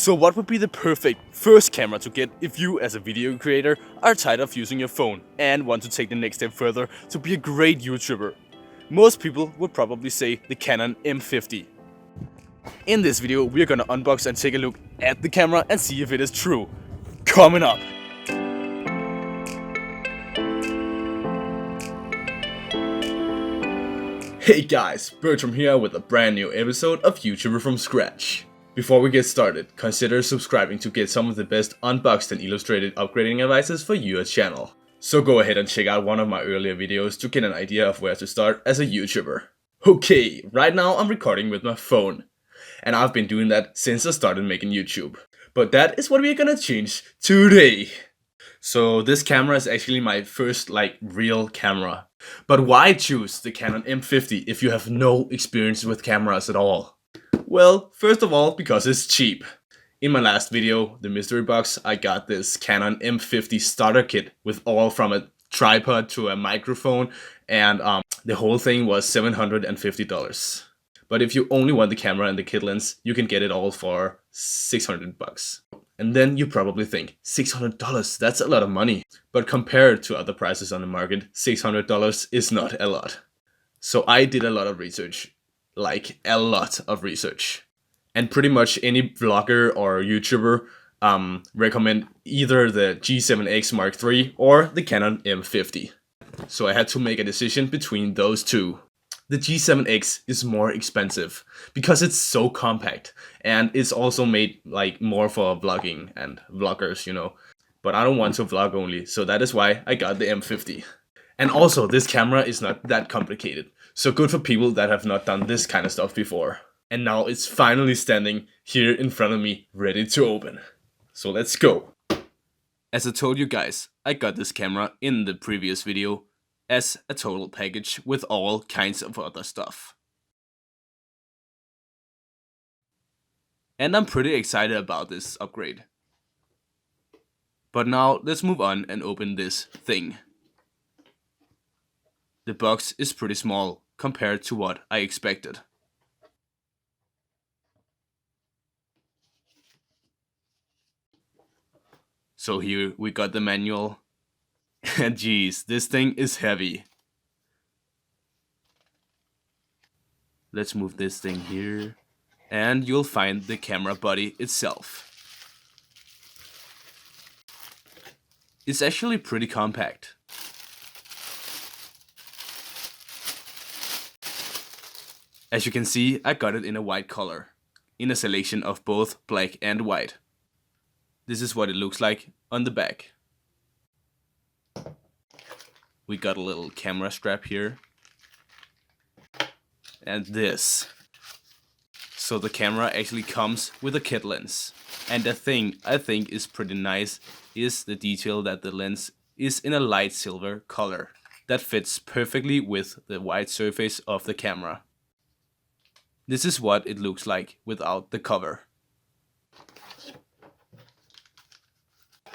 So what would be the perfect first camera to get if you as a video creator are tired of using your phone and want to take the next step further to be a great YouTuber? Most people would probably say the Canon M50. In this video we are gonna unbox and take a look at the camera and see if it is true. Coming up! Hey guys, Bertram here with a brand new episode of YouTuber from Scratch. Before we get started, consider subscribing to get some of the best unboxed and illustrated upgrading advices for your channel. So go ahead and check out one of my earlier videos to get an idea of where to start as a YouTuber. Okay, right now I'm recording with my phone. And I've been doing that since I started making YouTube. But that is what we're gonna change today. So this camera is actually my first real camera. But why choose the Canon M50 if you have no experience with cameras at all? Well, first of all, because it's cheap. In my last video, the mystery box, I got this Canon M50 starter kit with all from a tripod to a microphone, and the whole thing was $750. But if you only want the camera and the kit lens, you can get it all for $600. And then you probably think, $600, that's a lot of money. But compared to other prices on the market, $600 is not a lot. So I did a lot of research. Like a lot of research. And pretty much any vlogger or YouTuber recommend either the G7X Mark III or the Canon M50. So I had to make a decision between those two. The G7X is more expensive because it's so compact and it's also made more for vlogging and vloggers, you know. But I don't want to vlog only, so that is why I got the M50. And also, this camera is not that complicated, so good for people that have not done this kind of stuff before. And now it's finally standing here in front of me, ready to open. So let's go! As I told you guys, I got this camera in the previous video as a total package with all kinds of other stuff. And I'm pretty excited about this upgrade. But now let's move on and open this thing. The box is pretty small compared to what I expected. So here we got the manual. And geez, this thing is heavy. Let's move this thing here. And you'll find the camera body itself. It's actually pretty compact. As you can see, I got it in a white color, in a selection of both black and white. This is what it looks like on the back. We got a little camera strap here. And this. So the camera actually comes with a kit lens. And the thing I think is pretty nice is the detail that the lens is in a light silver color. That fits perfectly with the white surface of the camera. This is what it looks like without the cover.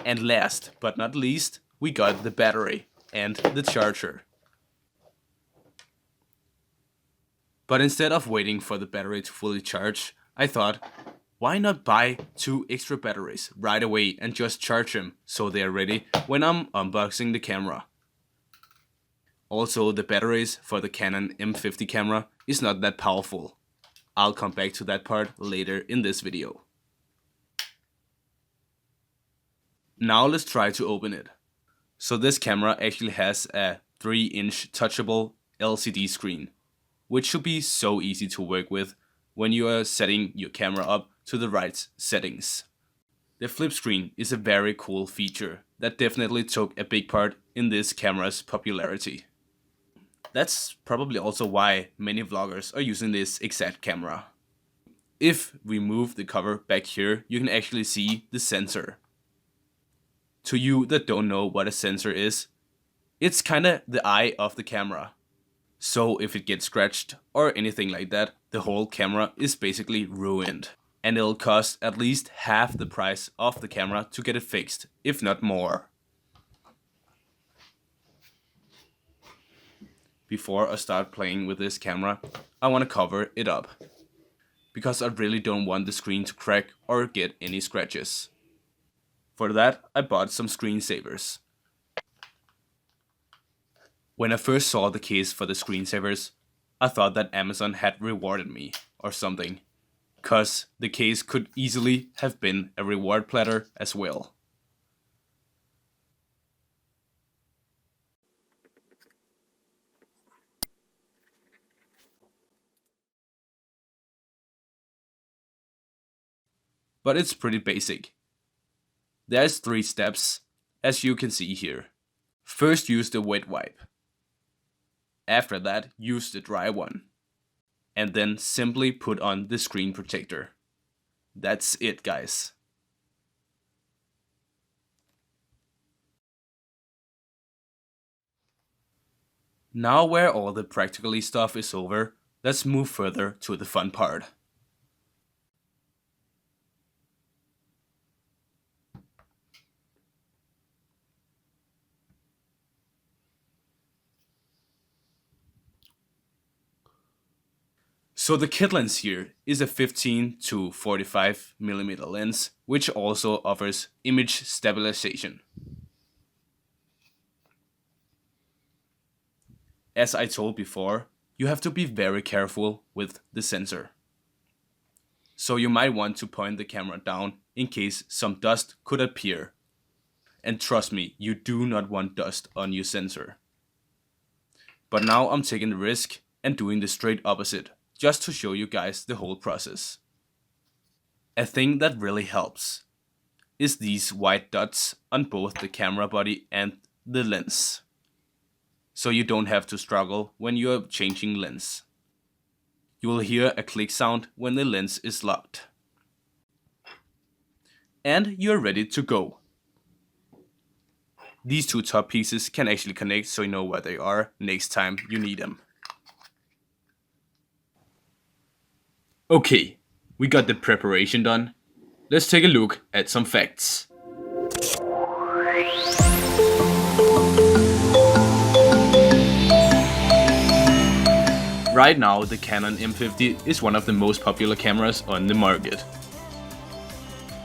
And last but not least, we got the battery and the charger. But instead of waiting for the battery to fully charge, I thought, why not buy 2 extra batteries right away and just charge them so they are ready when I'm unboxing the camera. Also, the batteries for the Canon M50 camera is not that powerful. I'll come back to that part later in this video. Now let's try to open it. So this camera actually has a 3-inch touchable LCD screen, which should be so easy to work with when you are setting your camera up to the right settings. The flip screen is a very cool feature that definitely took a big part in this camera's popularity. That's probably also why many vloggers are using this exact camera. If we move the cover back here, you can actually see the sensor. To you that don't know what a sensor is, it's kinda the eye of the camera. So if it gets scratched or anything like that, the whole camera is basically ruined. And it'll cost at least half the price of the camera to get it fixed, if not more. Before I start playing with this camera, I want to cover it up. because I really don't want the screen to crack or get any scratches. For that, I bought some screensavers. When I first saw the case for the screensavers, I thought that Amazon had rewarded me or something, cause the case could easily have been a reward platter as well. But it's pretty basic. There's 3 steps, as you can see here. First, use the wet wipe. After that, use the dry one. And then simply put on the screen protector. That's it, guys. Now where all the practically stuff is over, let's move further to the fun part. So the kit lens here is a 15 to 45mm lens, which also offers image stabilization. As I told before, you have to be very careful with the sensor. So you might want to point the camera down in case some dust could appear. And trust me, you do not want dust on your sensor. But now I'm taking the risk and doing the straight opposite, just to show you guys the whole process. A thing that really helps is these white dots on both the camera body and the lens. So you don't have to struggle when you are changing lens. You will hear a click sound when the lens is locked. And you're ready to go. These 2 top pieces can actually connect so you know where they are next time you need them. Okay, we got the preparation done. Let's take a look at some facts. Right now, the Canon M50 is one of the most popular cameras on the market.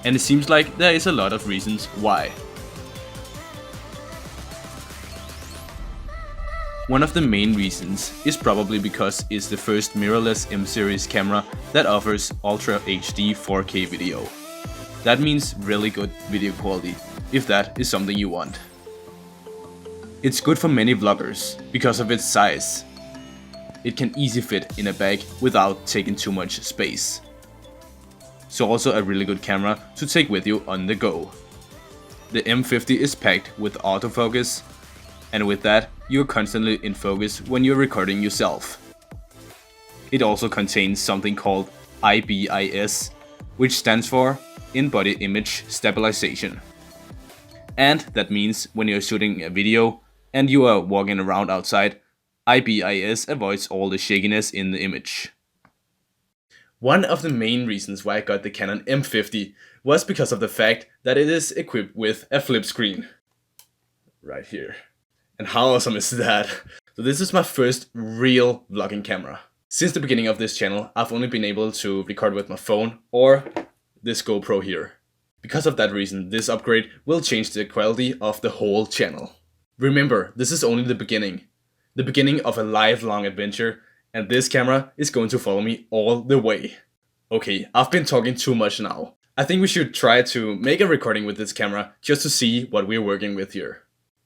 And it seems like there is a lot of reasons why. One of the main reasons is probably because it's the first mirrorless M-series camera that offers Ultra HD 4K video. That means really good video quality, if that is something you want. It's good for many vloggers because of its size. It can easily fit in a bag without taking too much space. So also a really good camera to take with you on the go. The M50 is packed with autofocus, and with that, you're constantly in focus when you're recording yourself. It also contains something called IBIS, which stands for In-Body Image Stabilization. And that means when you're shooting a video and you are walking around outside, IBIS avoids all the shakiness in the image. One of the main reasons why I got the Canon M50 was because of the fact that it is equipped with a flip screen. Right here. And how awesome is that? So this is my first real vlogging camera. Since the beginning of this channel, I've only been able to record with my phone or this GoPro here. Because of that reason, this upgrade will change the quality of the whole channel. Remember, this is only the beginning of a lifelong adventure, and this camera is going to follow me all the way. Okay, I've been talking too much now. I think we should try to make a recording with this camera just to see what we're working with here.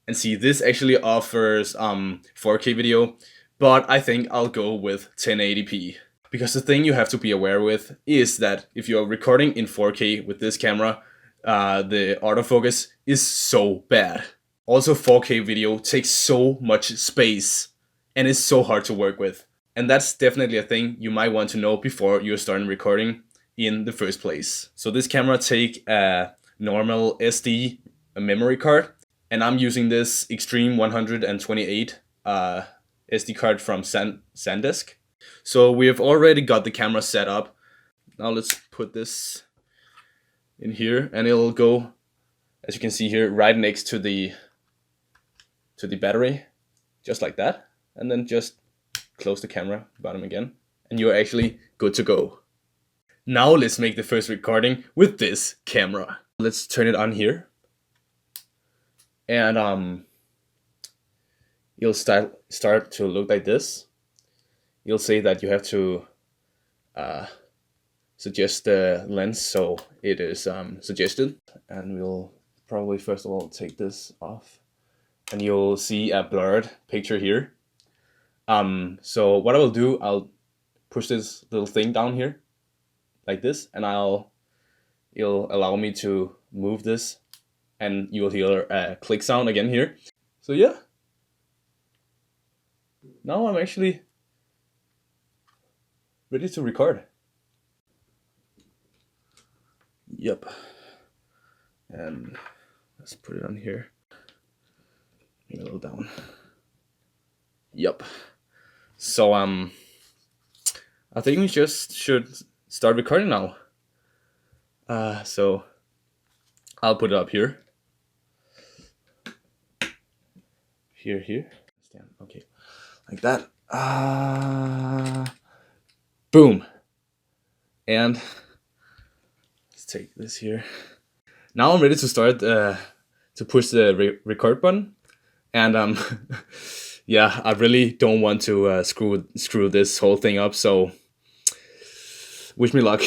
And see, this actually offers 4K video, but I think I'll go with 1080p. Because the thing you have to be aware with is that if you're recording in 4K with this camera, the autofocus is so bad. Also, 4K video takes so much space and is so hard to work with. And that's definitely a thing you might want to know before you're starting recording in the first place. So this camera takes a normal SD memory card. And I'm using this Extreme 128 SD card from SanDisk. So we have already got the camera set up. Now let's put this in here, and it'll go, as you can see here, right next to the battery, just like that. And then just close the camera bottom again, and you're actually good to go. Now let's make the first recording with this camera. Let's turn it on here. And you'll start to look like this. You'll say that you have to suggest the lens so it is suggested. And we'll probably first of all take this off. And you'll see a blurred picture here. So what I will do, I'll push this little thing down here like this, and it'll allow me to move this, and you'll hear a click sound again here. So yeah, now I'm actually ready to record. Yep. And let's put it on here. Maybe a little down. Yep. So I think we just should start recording now. So I'll put it up here. Here. Stand. Okay. Like that. Boom. And let's take this here. Now I'm ready to start to push the record button. And yeah, I really don't want to screw this whole thing up, so wish me luck.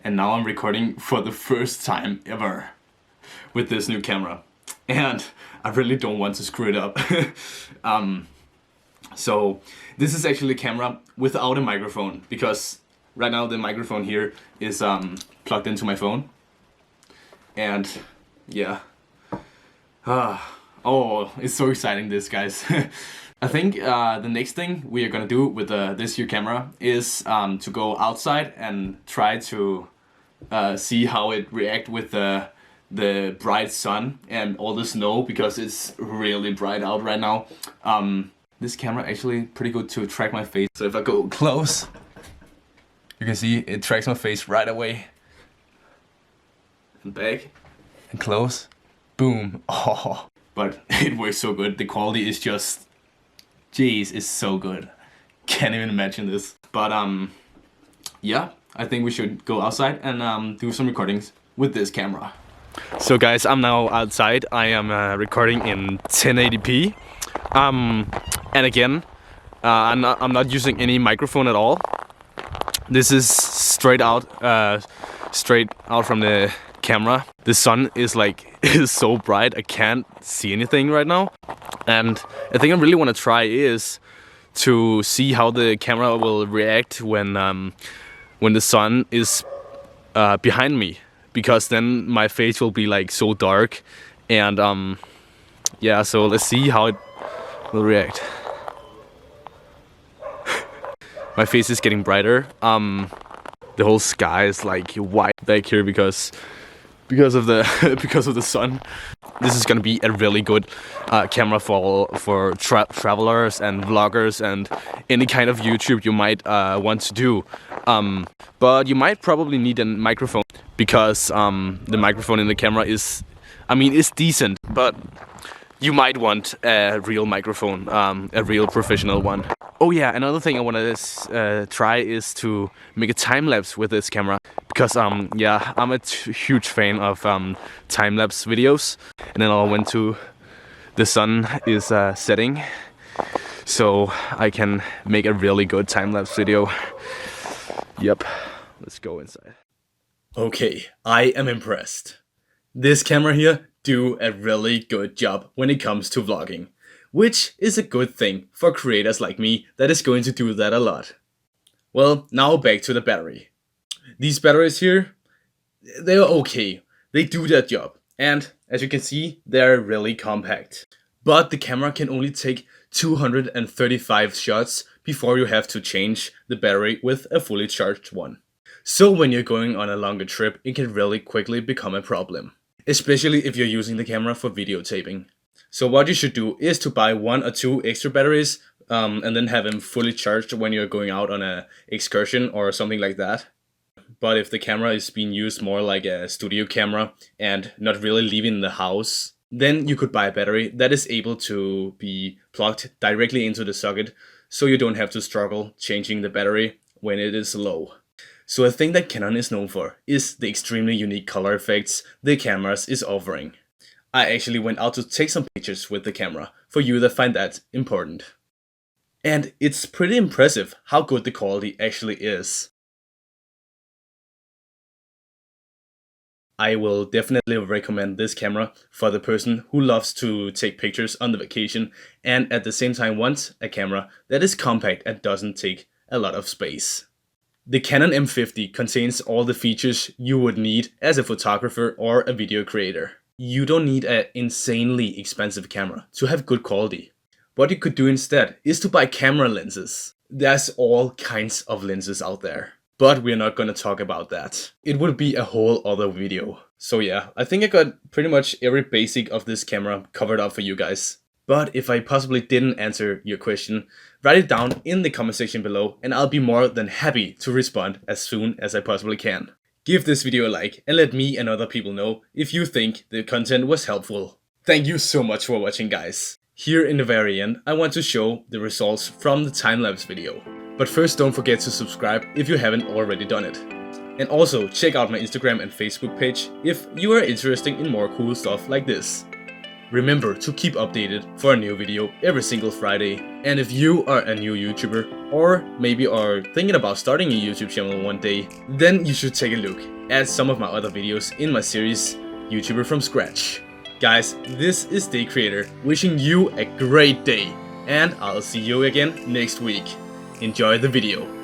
And now I'm recording for the first time ever with this new camera. And I really don't want to screw it up. So this is actually a camera without a microphone, because right now the microphone here is plugged into my phone. And yeah. Oh, it's so exciting this, guys. I think the next thing we are gonna do with this new camera is to go outside and try to see how it reacts with the bright sun and all the snow, because it's really bright out right now. This camera actually pretty good to track my face. So if I go close, you can see it tracks my face right away. And back and close. Boom. Oh, but it works so good. The quality is just, jeez, it's so good. Can't even imagine this. But yeah, I think we should go outside and do some recordings with this camera. So guys, I'm now outside. I am recording in 1080p. And again, I'm not using any microphone at all. This is straight out from the camera. The sun is so bright I can't see anything right now. And I think I really want to try is to see how the camera will react when the sun is behind me, because then my face will be like so dark. And yeah, so let's see how it will react. My face is getting brighter. The whole sky is like white back here because of the sun. This is gonna be a really good camera for travelers and vloggers and any kind of YouTube you might want to do. But you might probably need a microphone, because the microphone in the camera is, I mean, it's decent, but you might want a real microphone, a real professional one. Oh yeah, another thing I want to try is to make a time-lapse with this camera, because yeah, I'm a huge fan of time-lapse videos. And then I went to the sun is setting, so I can make a really good time-lapse video. Yep, let's go inside. Okay, I am impressed. This camera here do a really good job when it comes to vlogging, which is a good thing for creators like me that is going to do that a lot. Well, now back to the battery. These batteries here, they're okay. They do their job. And as you can see, they're really compact. But the camera can only take 235 shots before you have to change the battery with a fully charged one. So when you're going on a longer trip, it can really quickly become a problem, especially if you're using the camera for videotaping. So what you should do is to buy 1 or 2 extra batteries and then have them fully charged when you're going out on an excursion or something like that. But if the camera is being used more like a studio camera and not really leaving the house, Then you could buy a battery that is able to be plugged directly into the socket, so you don't have to struggle changing the battery when it is low. So a thing that Canon is known for is the extremely unique color effects the cameras is offering. I actually went out to take some pictures with the camera, for you that find that important. And it's pretty impressive how good the quality actually is. I will definitely recommend this camera for the person who loves to take pictures on the vacation and at the same time wants a camera that is compact and doesn't take a lot of space. The Canon M50 contains all the features you would need as a photographer or a video creator. You don't need an insanely expensive camera to have good quality. What you could do instead is to buy camera lenses. There's all kinds of lenses out there, but we're not gonna talk about that. It would be a whole other video. So yeah, I think I got pretty much every basic of this camera covered up for you guys. But if I possibly didn't answer your question, write it down in the comment section below and I'll be more than happy to respond as soon as I possibly can. Give this video a like and let me and other people know if you think the content was helpful. Thank you so much for watching, guys. Here in the very end, I want to show the results from the time-lapse video. But first, don't forget to subscribe if you haven't already done it. And also check out my Instagram and Facebook page if you are interested in more cool stuff like this. Remember to keep updated for a new video every single Friday. And if you are a new YouTuber or maybe are thinking about starting a YouTube channel one day, then you should take a look at some of my other videos in my series YouTuber from Scratch. Guys, this is Day Creator wishing you a great day and I'll see you again next week. Enjoy the video.